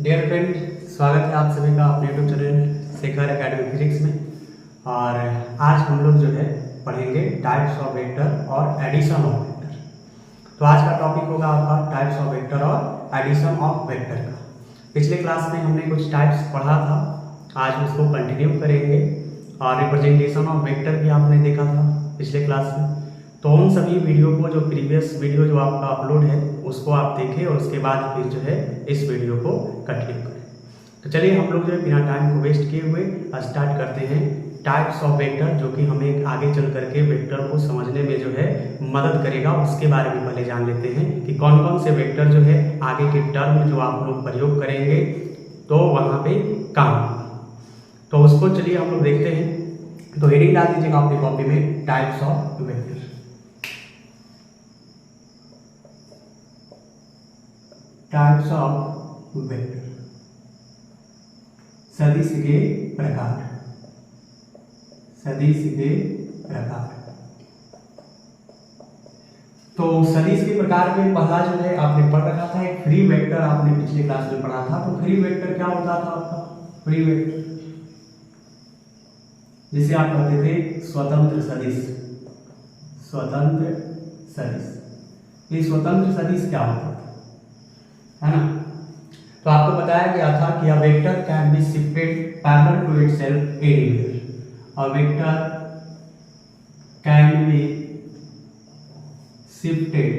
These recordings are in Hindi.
डियर फ्रेंड, स्वागत है आप सभी का अपने YouTube channel Shekhar academy physics में। और आज हम लोग जो है पढ़ेंगे टाइप्स ऑफ वेक्टर और एडिशन ऑफ वेक्टर। तो आज का टॉपिक होगा आपका टाइप्स ऑफ वेक्टर और एडिशन ऑफ वेक्टर का। पिछले क्लास में हमने कुछ टाइप्स पढ़ा था, आज उसको कंटिन्यू करेंगे। और रिप्रेजेंटेशन ऑफ वेक्टर भी आपने देखा था पिछले क्लास में। तो उन सभी वीडियो को, जो प्रीवियस वीडियो जो आपका अपलोड है, उसको आप देखें और उसके बाद फिर जो है इस वीडियो को कंटिन्यू करें। तो चलिए हम लोग जो है बिना टाइम को वेस्ट किए हुए स्टार्ट करते हैं टाइप्स ऑफ वेक्टर, जो कि हमें आगे चल करके वेक्टर को समझने में जो है मदद करेगा। उसके बारे में पहले जान लेते हैं कि कौन कौन से वेक्टर जो है आगे के टर्म जो आप लोग प्रयोग kरेंगे तो वहाँ पे काम होगा। तो उसको चलिए हम लोग देखते हैं। तो हेडिंग डाल दीजिएगा अपनी कॉपी में, types of vector. Types of vector, सदिश के प्रकार। सदिश के प्रकार। तो सदिश के प्रकार में पहला जो है आपने पढ़ रखा था, एक फ्री वेक्टर आपने पिछले क्लास में पढ़ा था। तो फ्री वेक्टर क्या होता था आपका? फ्री वेक्टर जिसे आप कहते थे स्वतंत्र सदिश। स्वतंत्र सदिश, ये स्वतंत्र सदिश क्या होता था, है ना? तो आपको बताया गया था कि a vector can be shifted parallel to itself anywhere. A vector can be shifted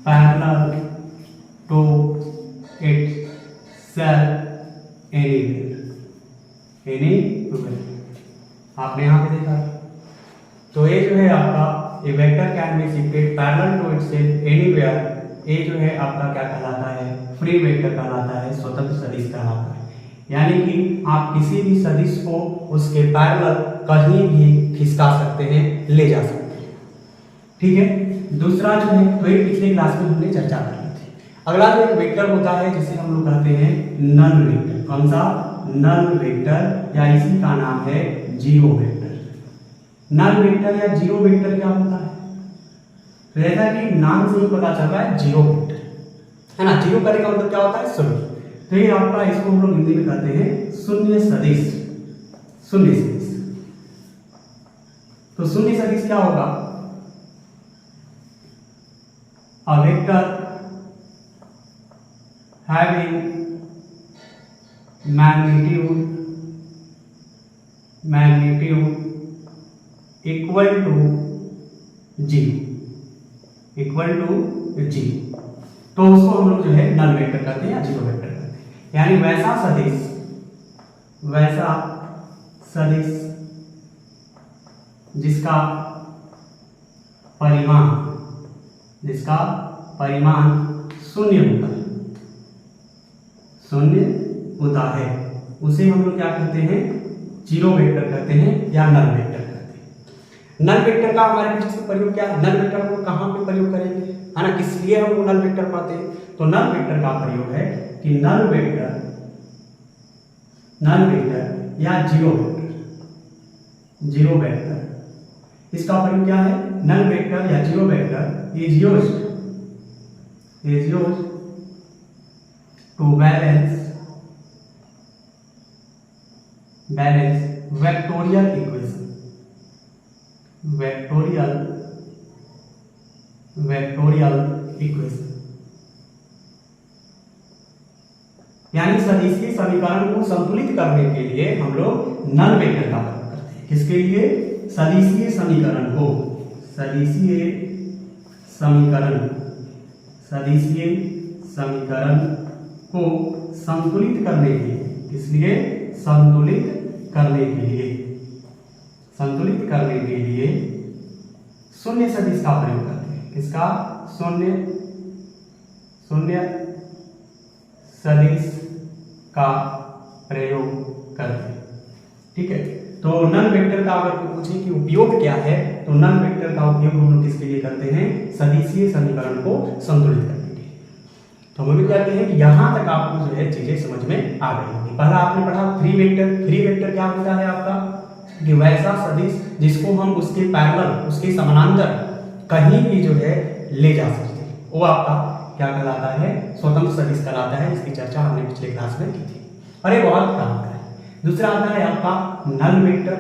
parallel to itself anywhere. आपने यहां पे देखा। तो ये जो है आपका a vector can be shifted parallel to itself anywhere, ये जो है आपका क्या कहलाता है? फ्री वेक्टर कहलाता है, स्वतंत्र सदिश कहलाता है। यानी कि आप किसी भी सदिश को उसके पैरेलल कहीं भी खिसका सकते हैं, ले जा सकते हैं। ठीक है। दूसरा जो है, तो ये पिछले क्लास में हमने चर्चा कर ली थी। अगला जो एक वेक्टर होता है जिसे हम लोग कहते हैं नल वेक्टर। कौन सा? नल वेक्टर, या इसी का नाम है जीरो वेक्टर। नल वेक्टर या जीरो वेक्टर क्या होता है? तो जैसा कि नाम से ही पता चल रहा है, जीरो वेक्टर, है ना? जीरो करने का मतलब क्या होता है? शून्य। तो ये आपका, इसको हम लोग हिंदी में कहते हैं शून्य सदिश। शून्य सदिश। तो शून्य सदिश क्या होगा? A vector having magnitude equal to zero, तो उसको हम लोग जो है नल वेक्टर करते हैं या जीरो वेक्टर करते हैं। यानी वैसा सदिश जिसका परिमाण शून्य होता है, उसे हम लोग क्या करते हैं? जीरो वेक्टर करते हैं या नल वेक्टर करते हैं। नल वेक्टर का हमारे फिजिक्स में प्रयोग क्या है? नल वेक्टर को कहां पे प्रयोग करेंगे, है ना? किस लिए हम नल वेक्टर पढ़ते हैं? तो नल वेक्टर का प्रयोग है कि नल वेक्टर या जीरो वेक्टर, इसका प्रयोग क्या है? नल वेक्टर या zero vector is used to balance vectorial equation. यानी सदिशीय समीकरण को संतुलित करने के लिए हम लोग नल वेक्टर का प्रयोग करते हैं। किसके लिए? सदिशीय समीकरण को संतुलित करने के लिए। इसलिए संतुलित करने के लिए शून्य सदिश का प्रयोग करते हैं। किसका? शून्य सदिश का प्रयोग करते हैं। ठीक है। तो नल वेक्टर का अगर कोई पूछे कि उपयोग क्या है, तो नल वेक्टर का उपयोग हम लोग किसके लिए करते हैं? सदिशीय समीकरण को संतुलित करने के लिए। तो हम भी कहते हैं कि यहां तक आपको जो है चीजें समझ में आ गई होंगी। पहला आपने पढ़ा फ्री वेक्टर। फ्री वेक्टर क्या होता है आपका? कि वैसा सदिश जिसको हम उसके पैरेलल, उसके समानांतर कहीं भी जो है ले जा सकते हैं, वो आपका क्या कहलाता है, स्वतंत्र सदिश कहलाता है। इसकी चर्चा हमने पिछले क्लास में की थी और ये बहुत काम का है। दूसरा आता है आपका नल वेक्टर।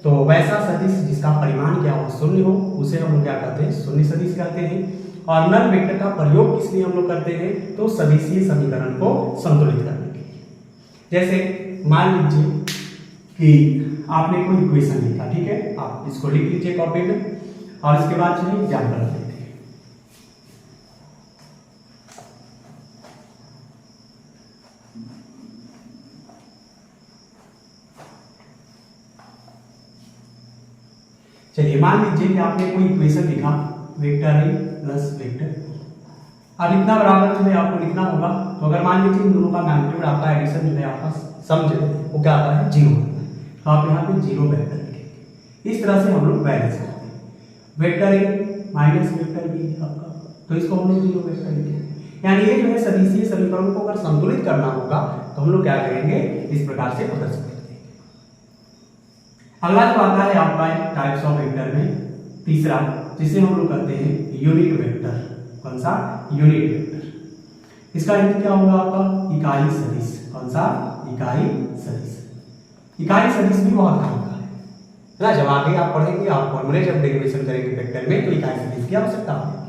तो वैसा सदिश जिसका परिमाण क्या हो, शून्य हो, उसे हम लोग क्या कहते हैं, शून्य सदिश कहते हैं। और नल वेक्टर का प्रयोग किस लिए हम लोग करते हैं, तो सदिशीय समीकरण को संतुलित करने के लिए। जैसे मान लीजिए कि आपने कोई इक्वेशन लिखा, ठीक है, आप इसको लिख लीजिए कॉपी में और इसके बाद जो है एग्जाम्पल लेते हैं। चलिए मान लीजिए कि आपने कोई इक्वेशन लिखा, vector A plus vector B. अब इतना बराबर जो है आपको लिखना होगा। तो अगर मान लीजिए इन दोनों का मैग्नीट्यूड आपका एडिशन जो है आपका सम जो है वो क्या आता है, 0 आता है। तो आप यहाँ पे 0 वेक्टर लिखेंगे। इस तरह से हम लोग बैलेंस करते हैं। Vector A minus vector B आपका, तो इसको हम लोग 0 वेक्टर लिखेंगे। यानी ये जो है सदिशीय समीकरण को अगर संतुलित करना होगा तो हम लोग क्या करेंगे, इस प्रकार से प्रदर्शित करते हैं। अगला जो आता है आपका टाइप्स ऑफ वेक्टर में तीसरा, जिसे हम लोग कहते हैं यूनिट वेक्टर। कौन सा, यूनिट वेक्टर। इसका अर्थ क्या होगा आपका, इकाई सदिश। कौन सा, इकाई सदिश। इकाई सदिश भी बहुत काम का है ना। जब आगे आप पढ़ेंगे, आप फॉर्मूले जब डेरिवेशन करेंगे वेक्टर में, तो इकाई सदिश की आवश्यकता होगी।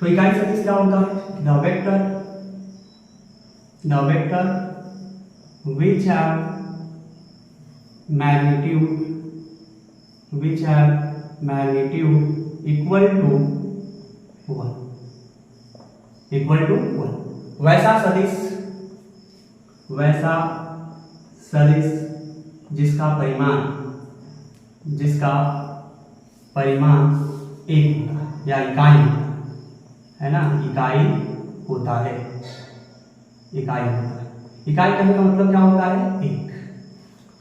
तो इकाई सदिश क्या होता है, the vector which have magnitude equal to 1। वैसा सदिश जिसका परिमाण 1 होता है या इकाई है ना, इकाई होता है। इकाई कहने का मतलब क्या होता है, 1।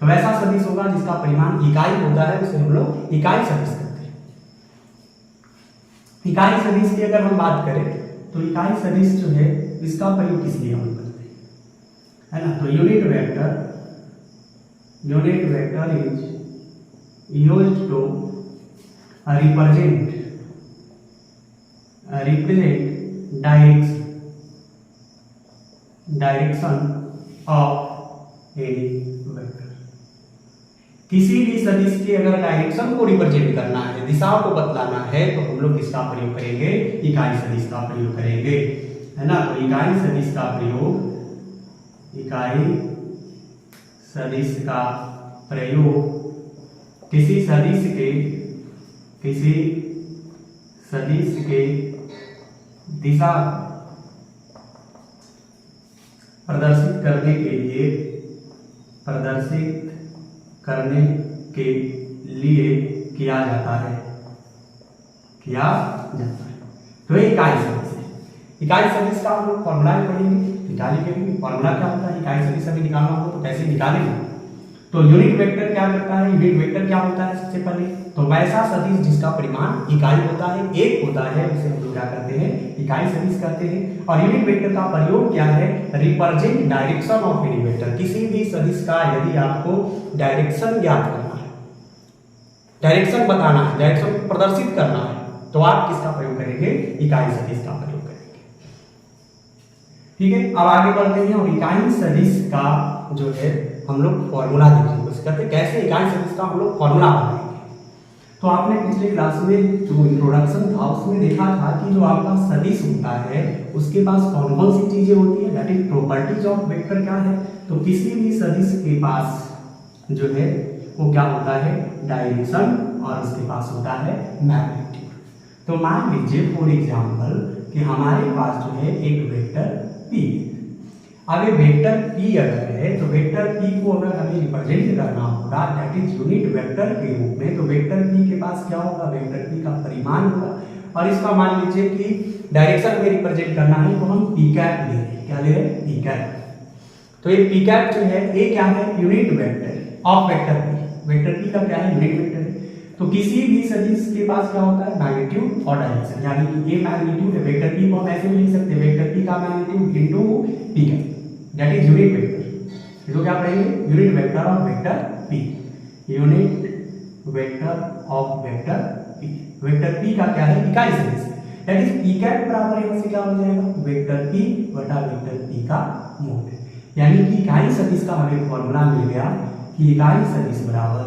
तो वैसा सदिश होगा जिसका परिमाण इकाई होता है, उसे हम लोग इकाई सदिश कहते हैं। इकाई सदिश की अगर हम बात करें तो इकाई सदिश जो है इसका प्रयोग किस लिए हम करते हैं, है ना। तो unit vector is used to represent direction of any vector. किसी भी सदिश के अगर डायरेक्शन को रिप्रेजेंट करना है, दिशाओं को बतलाना है, तो हम लोग किसका प्रयोग करेंगे, इकाई सदिश का प्रयोग करेंगे, है ना। तो इकाई सदिश का प्रयोग किसी सदिश के दिशा प्रदर्शित करने के लिए किया जाता है। तो ये इकाई सदिश है। इकाई सदिश का हम लोग फॉर्मूला पढ़ेंगे, निकालेंगे। फॉर्मूला क्या होता है, इकाई सदिश हमें निकालना हो तो कैसे निकालेंगे। तो यूनिट वेक्टर क्या करता है, यूनिट वेक्टर क्या होता है, सबसे पहले तो वैसा सदिश जिसका परिमाण इकाई होता है, 1 होता है, उसे हम लोग क्या करते हैं, इकाई सदिश कहते हैं। और यूनिट वेक्टर का प्रयोग क्या है, represent direction of any vector. किसी भी सदिश का यदि आपको डायरेक्शन ज्ञात करना है, डायरेक्शन बताना है, डायरेक्शन प्रदर्शित करना है, तो आप किसका प्रयोग करेंगे, इकाई सदिश का प्रयोग करेंगे। ठीक है, अब आगे बढ़ते हैं और इकाई सदिश का जो है हम लोग फॉर्मूला देखने की कोशिश करते हैं, कैसे इकाई सदिश का हम लोग फॉर्मूला बनाएंगे। तो आपने पिछले क्लास में जो इंट्रोडक्शन था उसमें देखा था कि जो आपका सदिश होता है उसके पास कौन कौन सी चीजें होती है, that is properties of vector क्या है। तो किसी भी सदिश के पास जो है वो क्या होता है, डायरेक्शन, और उसके पास होता है मैग्नीट्यूड। तो मान लीजिए फॉर एग्जांपल कि हमारे पास जो है एक वेक्टर P। अब ये वेक्टर P अगर है तो वेक्टर P को अगर हमें रिप्रेजेंट करना होगा दैट इज यूनिट वेक्टर के रूप में, तो वेक्टर P के पास क्या होगा, वेक्टर P का परिमाण होगा। और इसका मान लीजिए कि डायरेक्शन में रिप्रेजेंट करना है तो हम P कैप ले रहे हैं, क्या ले रहे हैं, P कैप। तो ये P कैप जो है ये क्या है, unit vector of vector P। Vector P का क्या है, यूनिट वेक्टर है। तो किसी भी सदिश के पास क्या होता है, मैग्नीट्यूड और डायरेक्शन, यानी ये मैग्नीट्यूड है वेक्टर P को हम ऐसे भी लिख सकते हैं, वेक्टर P का magnitude into P cap, that is unit vector. इसको क्या पढ़ेंगे, unit vector of vector P, unit vector of vector P। Vector P का क्या है, इकाई सदिश है। दैट इज पी कैप बराबर यहाँ से क्या हो जाएगा, वेक्टर पी बटा वेक्टर पी का मोड। यानी कि इकाई सदिश का हमें फॉर्मूला मिल गया कि इकाई सदिश बराबर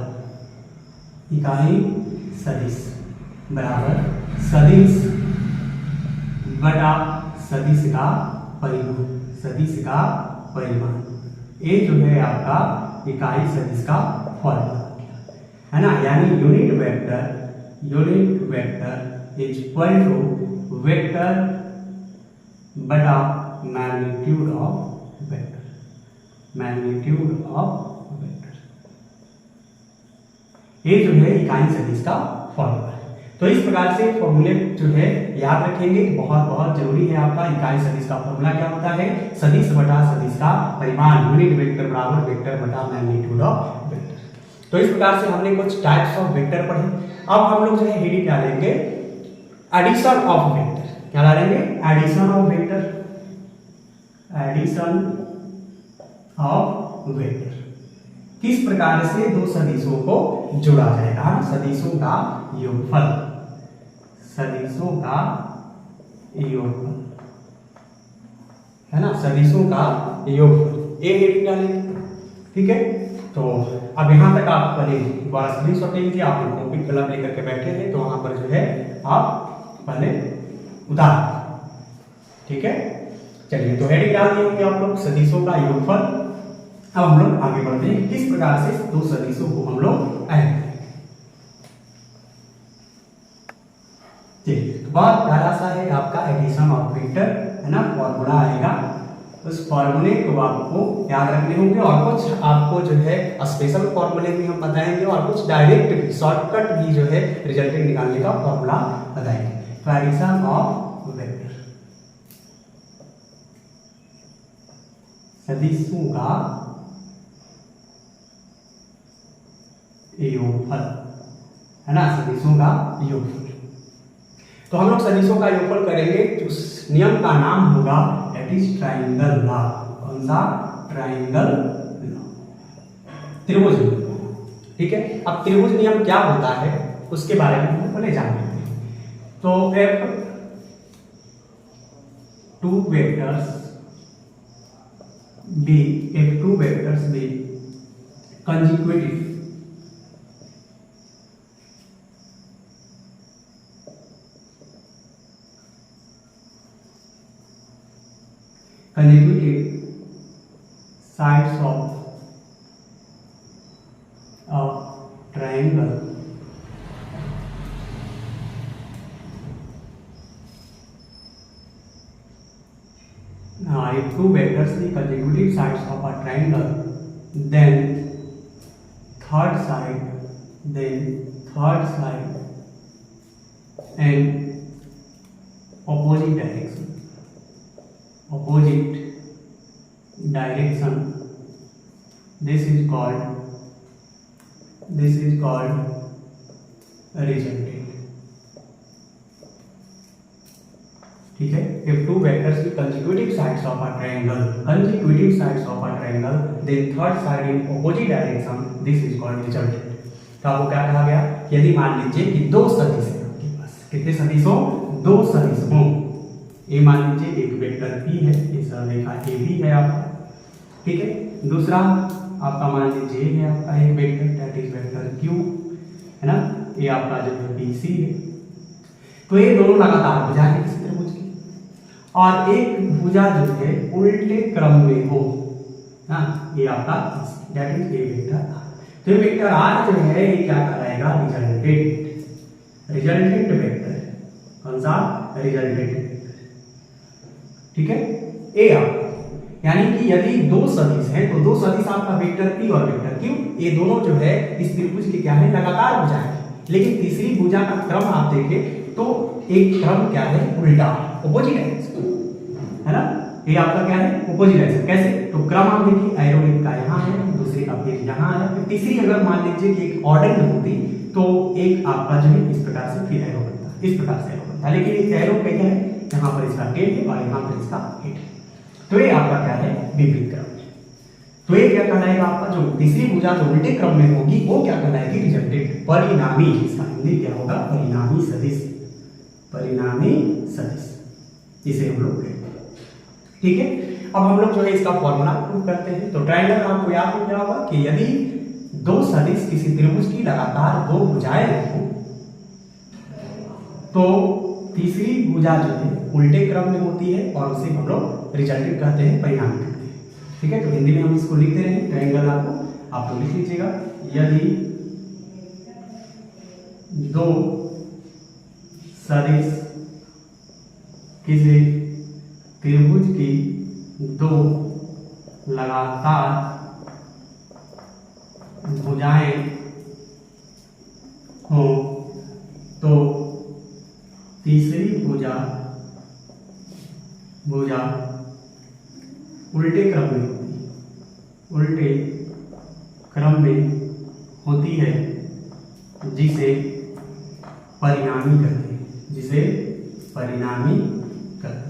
सदिश बटा सदिश का परिमाण, ये जो है आपका इकाई सदिश का फॉर्मूला है ना। यानी unit vector is equal to vector बटा मैग्नीट्यूड ऑफ वेक्टर, ये जो है इकाई सदिश का फॉर्मूला है। तो इस प्रकार से फॉर्मूले जो है याद रखेंगे, बहुत जरूरी है आपका। इकाई सदिश का फॉर्मूला क्या होता है, सदिश बटा सदिश का परिमाण, यूनिट वेक्टर बराबर वेक्टर बटा मैग्नीट्यूड ऑफ वेक्टर। तो इस प्रकार से हमने कुछ टाइप्स ऑफ वेक्टर पढ़े। अब हम लोग जो है हेडिंग क्या लेंगे, एडिशन ऑफ वेक्टर। क्या डालेंगे, एडिशन ऑफ वेक्टर। किस प्रकार से दो सदिशों को जोड़ा जाएगा, सदिशों का योगफल है ना, सदिशों का योगफल, ये हेडिंग डालेंगे। ठीक है, तो अब यहां तक आप पहले दोबारा स्क्रीनशॉट ले लीजिए। आप कॉपी कलम लेकर के बैठे हैं तो वहां पर जो है आप पहले उतार, ठीक है। चलिए, तो हेडिंग डाल दिए होंगे आप लोग, सदिशों का योगफल। अब हम लोग आगे बढ़ते हैं, किस प्रकार से दो सदिशों को हम लोग ऐड करेंगे। चलिए, तो बहुत प्यारा सा है आपका एडिशन ऑफ वेक्टर, है ना। फॉर्मूला आएगा, उस फॉर्मूले को आपको याद रखने होंगे, और कुछ आपको जो है स्पेशल फॉर्मूले भी हम बताएंगे, और कुछ डायरेक्ट भी, शॉर्टकट भी जो है रिजल्टेंट निकालने का फॉर्मूला बताएंगे। तो एडिशन ऑफ वेक्टर, सदिशों का योगफल, है ना, सदिशों का योगफल। तो हम लोग सदिशों का योगफल करेंगे, उस नियम का नाम होगा दैट इज ट्रायंगल लॉ। कौन सा, ट्रायंगल लॉ, त्रिभुज नियम। ठीक है, अब त्रिभुज नियम क्या होता है उसके बारे में हम पहले जान लेते हैं। तो if two vectors be consecutive, sides of a triangle if two vectors be consecutive sides of a triangle, then third side and opposite direction, this is called resultant। ठीक है, if two vectors be consecutive sides of a triangle, then third side in opposite direction, this is called resultant। तो आपको क्या कहा गया, यदि मान लीजिए कि दो सदिश है आपके पास, कितने सदिश हो, दो सदिश हो। ये मान लीजिए एक वेक्टर P है, ये सरलरेखा AB है आपका, ठीक है। दूसरा आपका मान लीजिए है आपका एक vector that is vector Q, है ना, ये आपका जो है BC है। तो ये दोनों लगातार भुजा है किसी त्रिभुज की, और एक भुजा जो है उल्टे क्रम में हो, ना, ये आपका दैट इज ये वेक्टर R। तो ये वेक्टर R जो है ये क्या कहलाएगा, रिजल्टेंट वेक्टर। कौन सा, रिजल्टेंट वेक्टर। ठीक है, ए आपका, यानी कि यदि दो सदिश हैं तो दो सदिश आपका वेक्टर P और वेक्टर Q, ये दोनों जो है इस त्रिभुज के क्या है, लगातार भुजा है। लेकिन तीसरी भुजा का क्रम आप देखें तो एक क्रम क्या है, उल्टा, ऑपोजिट डायरेक्शन, है ना। ये आपका क्या है, ऑपोजिट डायरेक्शन। कैसे, तो क्रम आप देखिए, एरो का यहाँ है, दूसरे का फिर यहाँ है, फिर तीसरी अगर मान लीजिए कि एक ऑर्डर में होती तो एक आपका जो है इस प्रकार से फिर एरो बनता, इस प्रकार से एरो बनता। लेकिन एरो क्या है, यहाँ पर इसका टेल है और यहाँ पर इसका हेड है। तो ये आपका क्या है, विपरीत क्रम है। तो ये क्या कहलाएगा आपका, जो तीसरी भुजा जो उल्टे क्रम में होगी वो क्या कहलाएगी, रिजल्टेंट, परिणामी। इसका हिंदी क्या होगा, परिणामी सदिश। परिणामी सदिश, इसे हम लोग कहते हैं। ठीक है, अब हम लोग जो है इसका फॉर्मूला प्रूव करते हैं। तो ट्रायंगल आपको याद हो गया होगा कि यदि दो सदिश किसी त्रिभुज की लगातार दो भुजाएं हो तो तीसरी भुजा जो है उल्टे क्रम में होती है और उसे हम लोग रिजल्टेंट कहते हैं, परिणामी कहते हैं। ठीक है, तो हिंदी में हम इसको लिखते रहें। ट्रायंगल आप लोग लिख लीजिएगा, यदि दो सदिश किसी त्रिभुज की दो लगातार भुजाएं हो तो तीसरी भुजा उल्टे क्रम में होती है, जिसे परिणामी कहते हैं,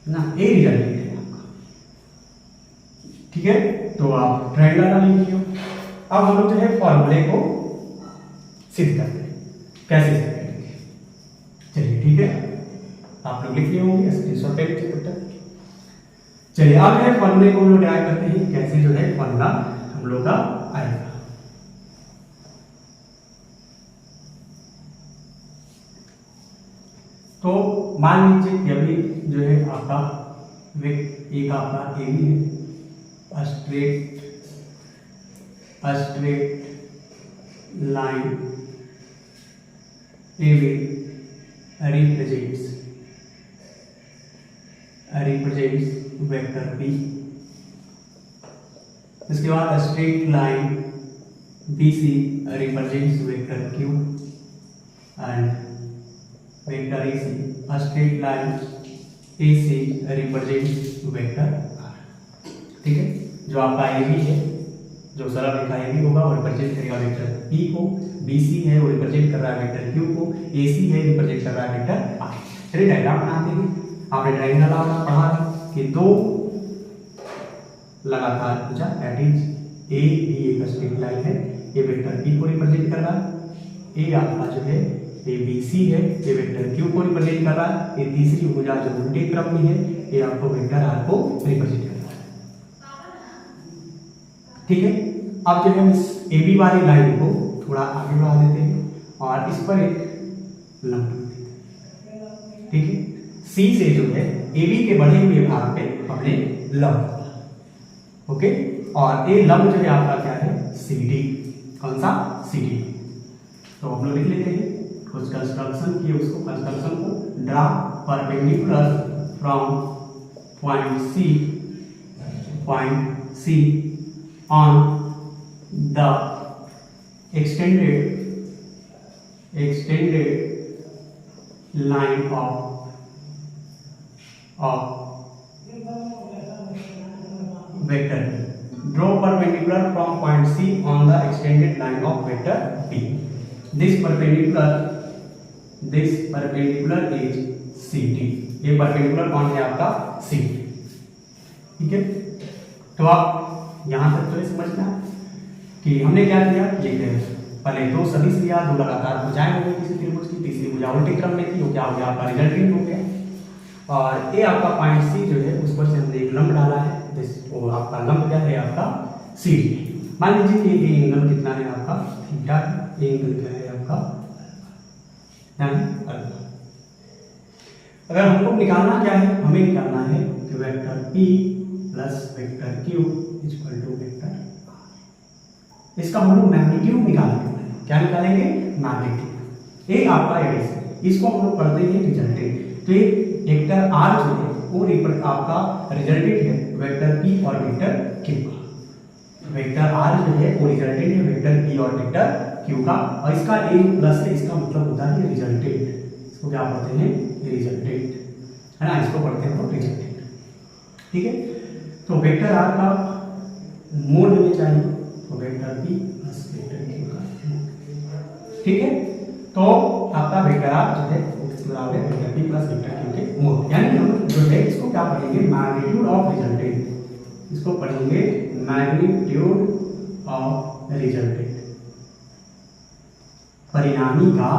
ना। ए रिजल्टेंट है आपका। ठीक है, तो आप ट्रायंगल का लिख लियो। अब हम लोग जो है फॉर्मूले को सिद्ध करते हैं, कैसे सिद्ध करेंगे। चलिए ठीक है, आप लोग लिख लिए होंगे, स्क्रीनशॉट ले लीजिए तब तक। चलिए अब जो है फॉर्मूले को हम लोग ड्राइव करते हैं, कैसे जो है फॉर्मूला हम लोग का आएगा। तो मान लीजिए कि अभी जो है आपका एक आपका ए बी है, straight line A B represents vector P. इसके बाद straight line B C represents vector Q and vector AC, a straight line AC represents vector R। ठीक है, जो आपका AB है, जो सरल रेखा AB होगा वो रिप्रेजेंट करेगा वेक्टर P को, BC है वो रिप्रेजेंट कर रहा है वेक्टर Q को, AC है रिप्रेजेंट कर रहा है वेक्टर R। चलिए डायग्राम बनाते हैं। आपने ट्रायंगल पढ़ा कि दो लगातार भुजा दैट इज A B एक स्ट्रेट लाइन है, ये वेक्टर P को रिप्रेजेंट कर रहा है, A आपका जो है ये BC है, ये वेक्टर Q को रिप्रेजेंट कर रहा है, ये तीसरी भुजा जो उल्टे क्रम में है ये आपको वेक्टर R को रिप्रेजेंट कर रहा है। ठीक है, अब जो है इस AB वाली लाइन को थोड़ा आगे बढ़ा देते हैं और इस पर एक लंब देते हैं। ठीक है, C से जो है AB के बढ़े हुए भाग पे हमने लंब, ओके, और ये लंब जो है आपका क्या है, CD। कौन सा, CD। तो हम लोग लिख लेते हैं कुछ कंस्ट्रक्शन किए, उसको कंस्ट्रक्शन को draw perpendicular from point C on the extended line of vector P। Draw perpendicular from point C on the extended line of vector P। This perpendicular is CD। ये परपेंडिकुलर कौन है आपका, CD। ठीक है, तो आप यहां तक तो समझना कि हमने क्या किया, ये पहले दो सदिश लिया, दो लगातार भुजाएं हो गई किसी त्रिभुज की, तीसरी भुजा उल्टे क्रम में थी, वो क्या हो गया आपका रिजल्टेंट हो गया। और ये आपका पॉइंट C जो है उस पर से हमने एक लंब डाला है, वो आपका लंब क्या है आपका CD। मान लीजिए कि ये एंगल कितना है आपका थीटा, ये एंगल क्या है आपका अल्फा। अगर हमको निकालना क्या है, हमें निकालना है कि vector P plus vector Q equal to vector R। इसका हम लोग मैग्नीट्यूड निकालेंगे। क्या निकालेंगे, मैग्नीट्यूड। ये आपका एडिशन, इसको हम लोग पढ़ते हैं रिजल्टेंट। तो ये वेक्टर R जो है वो आपका रिजल्टेंट है वेक्टर P और वेक्टर Q का। वेक्टर R जो है वो रिजल्टेंट है वेक्टर P और वेक्टर Q का, और इसका A प्लस है, इसका मतलब होता है रिजल्टेंट। इसको क्या पढ़ते हैं, रिजल्टेंट है ना, इसको पढ़ते हैं रिजल्टेंट। ठीक है, तो वेक्टर R का मोड में चाहिए तो vector P plus vector Q का। ठीक है, तो आपका वेक्टर R जो है बराबर है vector P plus vector Q के मोड। यानी हम जो है इसको क्या पढ़ेंगे, मैग्नीट्यूड ऑफ रिजल्टेंट। इसको पढ़ेंगे मैग्नीट्यूड ऑफ रिजल्टेंट, परिणामी का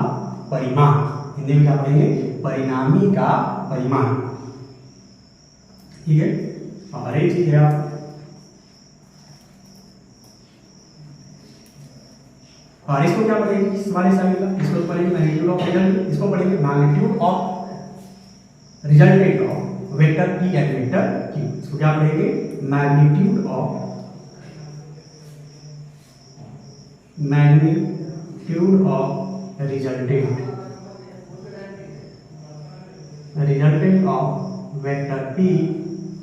परिमाण। हिंदी में क्या पढ़ेंगे, परिणामी का परिमाण, ठीक है। और एक चीज है आप और इसको क्या पढ़ेंगे, इस वाले साइड का इसको पढ़ेंगे मैग्नीट्यूड ऑफ रिजल्ट, इसको पढ़ेंगे magnitude of resultant of vector P and vector Q. इसको क्या पढ़ेंगे, magnitude of resultant of vector P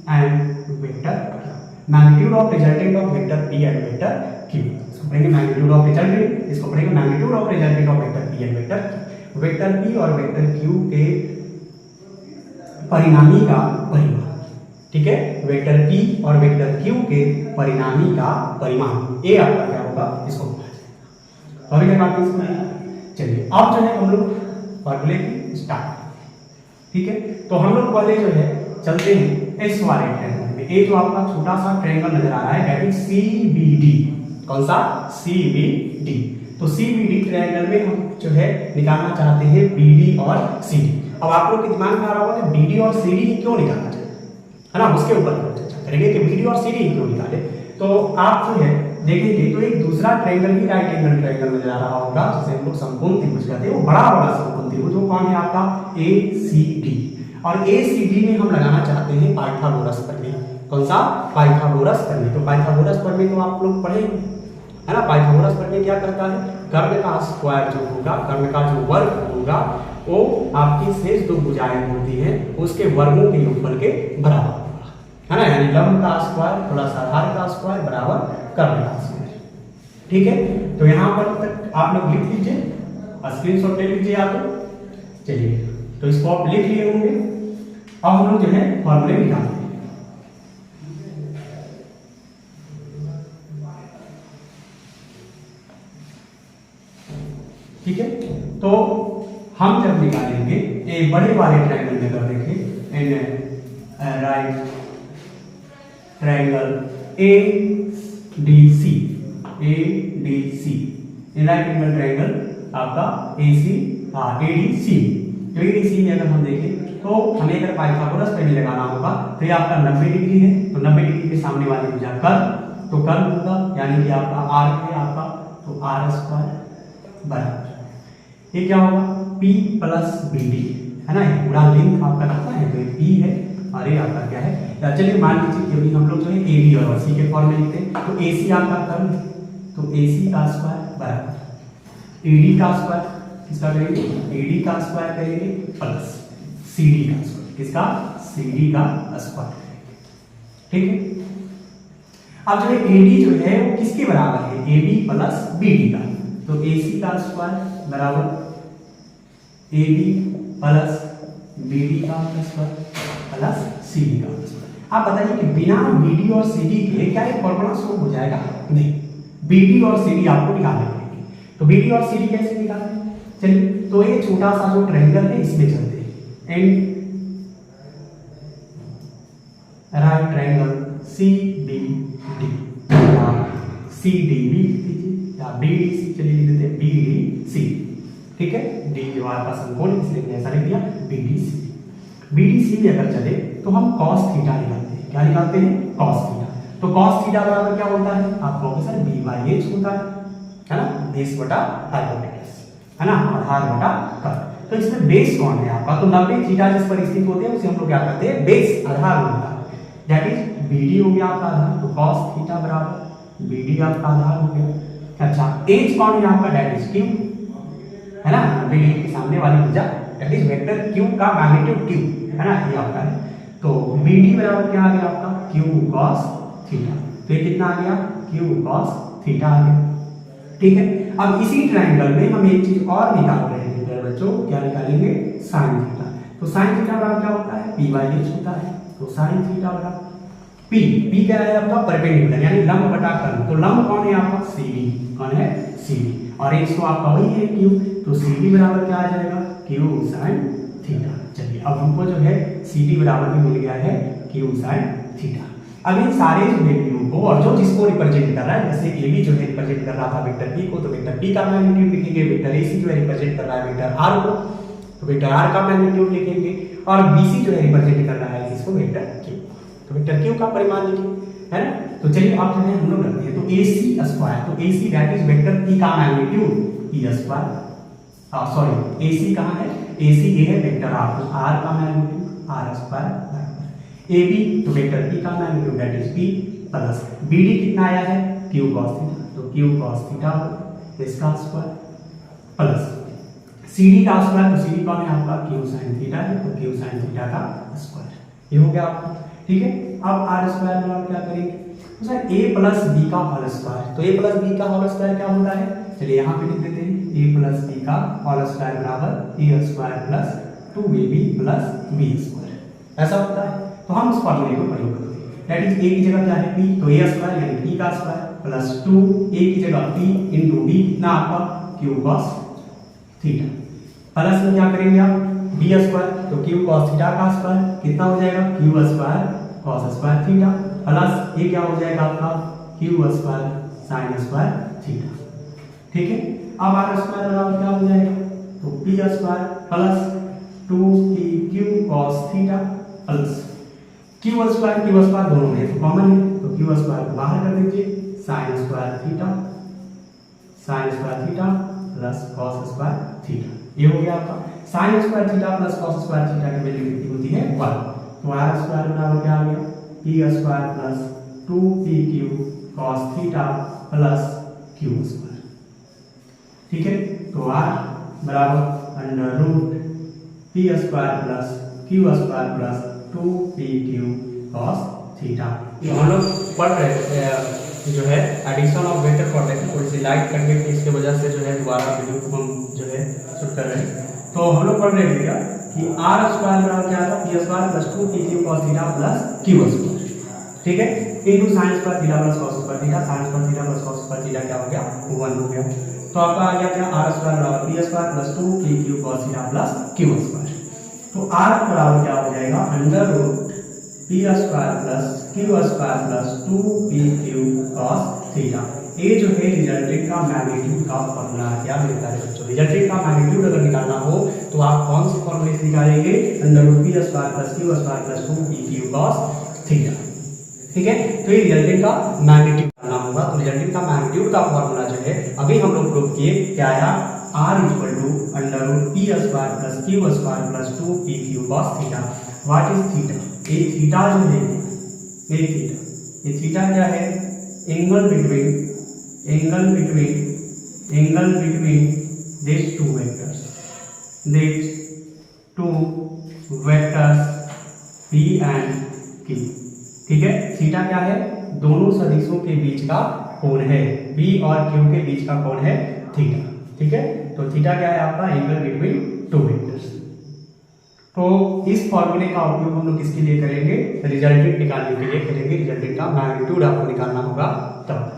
and vector Q, magnitude of resultant of vector P and vector Q. इसको पढ़ेंगे मैग्नीट्यूड ऑफ रिजल्टेंट, इसको पढ़ेंगे magnitude of resultant of vector P and vector Q. Vector P और वेक्टर क्यू के परिणामी का परिमाण, ठीक है, वेक्टर पी और वेक्टर क्यू के परिणामी का परिमाण, ये आपका क्या होगा, इसको अभी क्या करते हैं इसको। चलिए अब जो है हम लोग फॉर्मूले की स्टार्ट, ठीक है। तो हम लोग पहले जो है चलते हैं इस वाले ट्रायंगल में, ये जो आपका छोटा सा ट्रायंगल नजर आ रहा है दैट इज CBD, कौन सा, CBD। तो CBD ट्रायंगल में हम जो है निकालना चाहते हैं BD और CD। अब आप लोग के दिमाग में आ रहा होगा कि BD और CD क्यों निकालना चाहिए, है ना, उसके ऊपर चर्चा करेंगे कि BD और CD क्यों निकाले। तो आप जो है देखेंगे तो एक दूसरा ट्रायंगल भी राइट एंगल ट्रायंगल नजर आ रहा होगा, जिसे हम लोग समकोण त्रिभुज कहते हैं, वो बड़ा बड़ा समकोण त्रिभुज, वो कौन है आपका, ACD। और ACD में हम लगाना चाहते हैं पाइथागोरस प्रमेय, कौन सा, पाइथागोरस प्रमेय। तो पाइथागोरस प्रमेय तो आप लोग पढ़ेंगे, है ना। पाइथागोरस प्रमेय क्या करता है, कर्ण का स्क्वायर जो होगा, कर्ण का जो वर्ग होगा, वो आपकी शेष दो भुजाएं होती हैं उसके वर्गों के योगफल के बराबर होगा, है ना। यानी लंब का स्क्वायर प्लस आधार का स्क्वायर बराबर कर्ण का स्क्वायर, ठीक है। तो यहाँ पर तक आप लोग लिख लीजिए, स्क्रीनशॉट ले लीजिए आप लोग। चलिए तो इसको आप लिख लिए होंगे। अब हम लोग जो है फॉर्मूले निकालते हैं, ठीक है। तो हम जब निकालेंगे एक बड़े वाले ट्रायंगल में, अगर देखें in right triangle ADC, in right angle triangle आपका ADC। तो ADC में अगर हम देखें तो हमें अगर पाइथागोरस प्रमेय लगाना होगा तो ये आपका 90 डिग्री है, तो 90 डिग्री के सामने वाली भुजा कर्ण, तो कर्ण होगा यानी कि आपका आर्क है आपका, तो आर स्क्वायर बराबर ये क्या होगा, P प्लस BD, है ना। ये पूरा लेंथ आपका कितना है, तो ये P है और ये आपका क्या है। चलिए मान लीजिए कि अभी हम लोग जो है AB और C के फॉर्म में लिखते हैं, तो AC आपका कर्ण, तो AC का स्क्वायर बराबर AD का स्क्वायर, किसका करेंगे, AD का स्क्वायर करेंगे प्लस CD का स्क्वायर, किसका, CD का स्क्वायर करेंगे, ठीक है। अब जो है AD जो है वो किसके बराबर है, AB प्लस BD का, तो AC का स्क्वायर बराबर AB प्लस BD का स्क्वायर प्लस CD का स्क्वायर। आप बताइए कि बिना BD और CD के क्या ये फॉर्मूला सोल्व हो जाएगा, नहीं, BD और CD आपको निकालना पड़ेगी। तो BD और CD कैसे निकालें, चलिए तो ये छोटा सा जो ट्रायंगल है इसमें चलते हैं, एंड राइट ट्रायंगल CBD या CDB या BDC, चलिए लिख देते हैं BDC, ठीक है। D जो आपका समकोण इसलिए मैंने ऐसा लिख दिया BDC। BDC में अगर चले तो हम cos थीटा निकालते हैं, क्या निकालते हैं, cos थीटा। तो cos थीटा बराबर क्या होता है, आप कहोगे सर B/H होता है ना, बेस बटा हाइपोटेनस, है ना, आधार बटा कर्ण। तो इसमें बेस कौन है आपका, तो 90 थीटा जिस पर स्थित होते हैं उसे हम लोग क्या करते हैं, बेस आधार होता है, दैट इज BD हो गया आपका आधार, तो cos थीटा बराबर BD आपका आधार हो गया। अच्छा H कौन है आपका, दैट इज Q, है ना, 90 डिग्री के सामने वाली भुजा दैट इज वेक्टर Q का मैग्नीट्यूड Q, है ना, ये आपका है। तो BD बराबर क्या आ गया आपका, Q cos थीटा, तो ये कितना आ गया, Q cos थीटा आ गया, ठीक है। अब इसी ट्रायंगल में हम एक चीज और निकाल रहे हैं मेरे बच्चों, क्या निकालेंगे, sin थीटा। तो sin थीटा बराबर क्या होता है, P/H होता है, तो sin थीटा बराबर P क्या है आपका, परपेंडिकुलर यानी लंब बटा कर्ण, तो लंब कौन है आपका, CD, कौन है, CD, और एक तो आपका वही है Q, तो CD बराबर क्या आ जाएगा, Q sin थीटा। चलिए अब हमको जो है CD बराबर में मिल गया है Q sin थीटा। अब इन सारे वैल्यू को और जो जिसको रिप्रेजेंट कर रहा है, जैसे AB जो है रिप्रेजेंट कर रहा था वेक्टर P को, तो वेक्टर P का मैग्नीट्यूड लिखेंगे, वेक्टर AC जो है रिप्रेजेंट कर रहा है वेक्टर R को, तो वेक्टर आर का मैग्नीट्यूड लिखेंगे और बीसी जो है रिप्रेजेंट कर रहा है इसको वेक्टर क्यू, तो वेक्टर क्यू का परिमाण लिखेंगे, है ना। तो चलिए अब जो है हम लोग रखते हैं, तो AC स्क्वायर, तो AC that is vector P का magnitude E square, sorry AC कहाँ है, AC ये है वेक्टर R, तो R का मैग्नीट्यूड R स्क्वायर बराबर AB, तो वेक्टर P का magnitude that is P plus BD कितना आया है Q cos थीटा, तो Q cos थीटा इसका स्क्वायर प्लस CD का स्क्वायर, तो CD कौन है आपका Q sin थीटा है, तो Q sin थीटा का स्क्वायर, ये हो गया आपका, ठीक है। अब R स्क्वायर में आप क्या करेंगे, तो सर A प्लस B का होल स्क्वायर, तो A प्लस B का होल स्क्वायर क्या होता है, चलिए यहाँ पे लिख देते हैं A प्लस B का होल स्क्वायर बराबर A square plus 2AB plus B square, ऐसा होता है। तो हम इस फॉर्मूले को प्रयोग करेंगे, दैट इज A की जगह क्या है P, तो A स्क्वायर यानी P का स्क्वायर प्लस 2A की जगह P इंटू B कितना आपका Q cos थीटा, प्लस में क्या करेंगे आप B स्क्वायर, तो Q cos थीटा का स्क्वायर कितना हो जाएगा Q square cos square theta, plus ये क्या हो जाएगा आपका Q square sin square theta, ठीक है। अब R स्क्वायर बराबर क्या हो जाएगा, तो P square plus 2PQ cos theta plus Q square दोनों में तो कॉमन है, तो Q स्क्वायर को बाहर कर दीजिए, sin square theta plus cos square theta, ये हो गया आपका sin square theta plus cos square theta की वैल्यू कितनी होती है 1, तो R स्क्वायर बराबर क्या आ गया P square plus 2PQ cos theta plus Q square, ठीक है। तो R बराबर under root P square plus Q square plus 2PQ cos theta. ये हम लोग पढ़ रहे जो है एडिशन ऑफ वेक्टर पढ़ रहे थे, थोड़ी सी लाइट कट गई थी, इसके वजह से जो है दोबारा वीडियो को हम जो है शूट कर रहे हैं। तो हम लोग पढ़ रहे थे क्या कि R स्क्वायर बराबर क्या था P square plus 2PQ cos theta plus Q square, ठीक है, into sin square theta plus cos square theta, sin square theta plus cos square theta क्या हो गया 1 हो गया। तो आपका आ गया क्या R स्क्वायर बराबर P square plus 2PQ cos theta plus Q square, तो R बराबर क्या हो जाएगा under root P square plus Q square plus 2PQ cos theta. ये जो है रिजल्टेंट का मैग्नीट्यूड का फॉर्मूला क्या मिलता है बच्चों, रिजल्टेंट का मैग्नीट्यूड अगर निकालना हो तो आप कौन से फॉर्मूले से निकालेंगे, under root P square plus Q square plus 2PQ cos theta, ठीक है। तो ये रिजल्टेंट का मैग्नीट्यूड निकालना होगा, तो रिजल्टेंट का मैग्नीट्यूड का फॉर्मूला जो है अभी हम लोग प्रूव किए, क्या आया R equal to under root P square plus Q square plus 2PQ cos theta. What is theta, ये थीटा जो है ये थीटा क्या है, angle between these two vectors P and Q, ठीक है। थीटा क्या है, दोनों सदिशों के बीच का कोण है, P और Q के बीच का कोण है थीटा, ठीक है। तो थीटा क्या है आपका एंगल बिटवीन टू वेक्टर्स। तो इस फॉर्मूले का उपयोग हम लोग किसके लिए करेंगे, रिजल्टेंट निकालने के लिए करेंगे, रिजल्टेंट का मैग्नीट्यूड आपको निकालना होगा तब।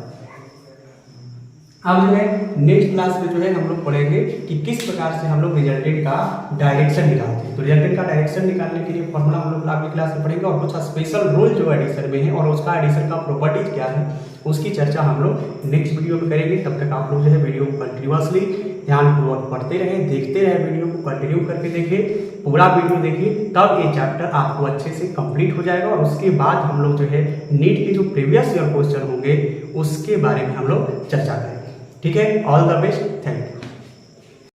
अब जो है नेक्स्ट क्लास में जो है हम लोग पढ़ेंगे कि किस प्रकार से हम लोग रिजल्टेंट का डायरेक्शन निकालते हैं। तो रिजल्टेंट का डायरेक्शन निकालने के लिए फॉर्मूला हम लोग अगली क्लास में पढ़ेंगे, और कुछ स्पेशल रूल जो एडिशन में है और उसका एडिशन का प्रॉपर्टीज क्या है उसकी चर्चा हम लोग नेक्स्ट वीडियो में करेंगे। तब तक आप लोग जो है वीडियो को कंटिन्यूअसली ध्यानपूर्वक पढ़ते रहे, देखते रहे, वीडियो को कंटिन्यू करके देखिए, पूरा वीडियो देखिए, तब ये चैप्टर आपको अच्छे से कंप्लीट हो जाएगा। और उसके बाद हम लोग जो है नीट के जो प्रीवियस ईयर क्वेश्चन होंगे उसके बारे में हम लोग चर्चा करेंगे, ठीक है। All the best, thank you.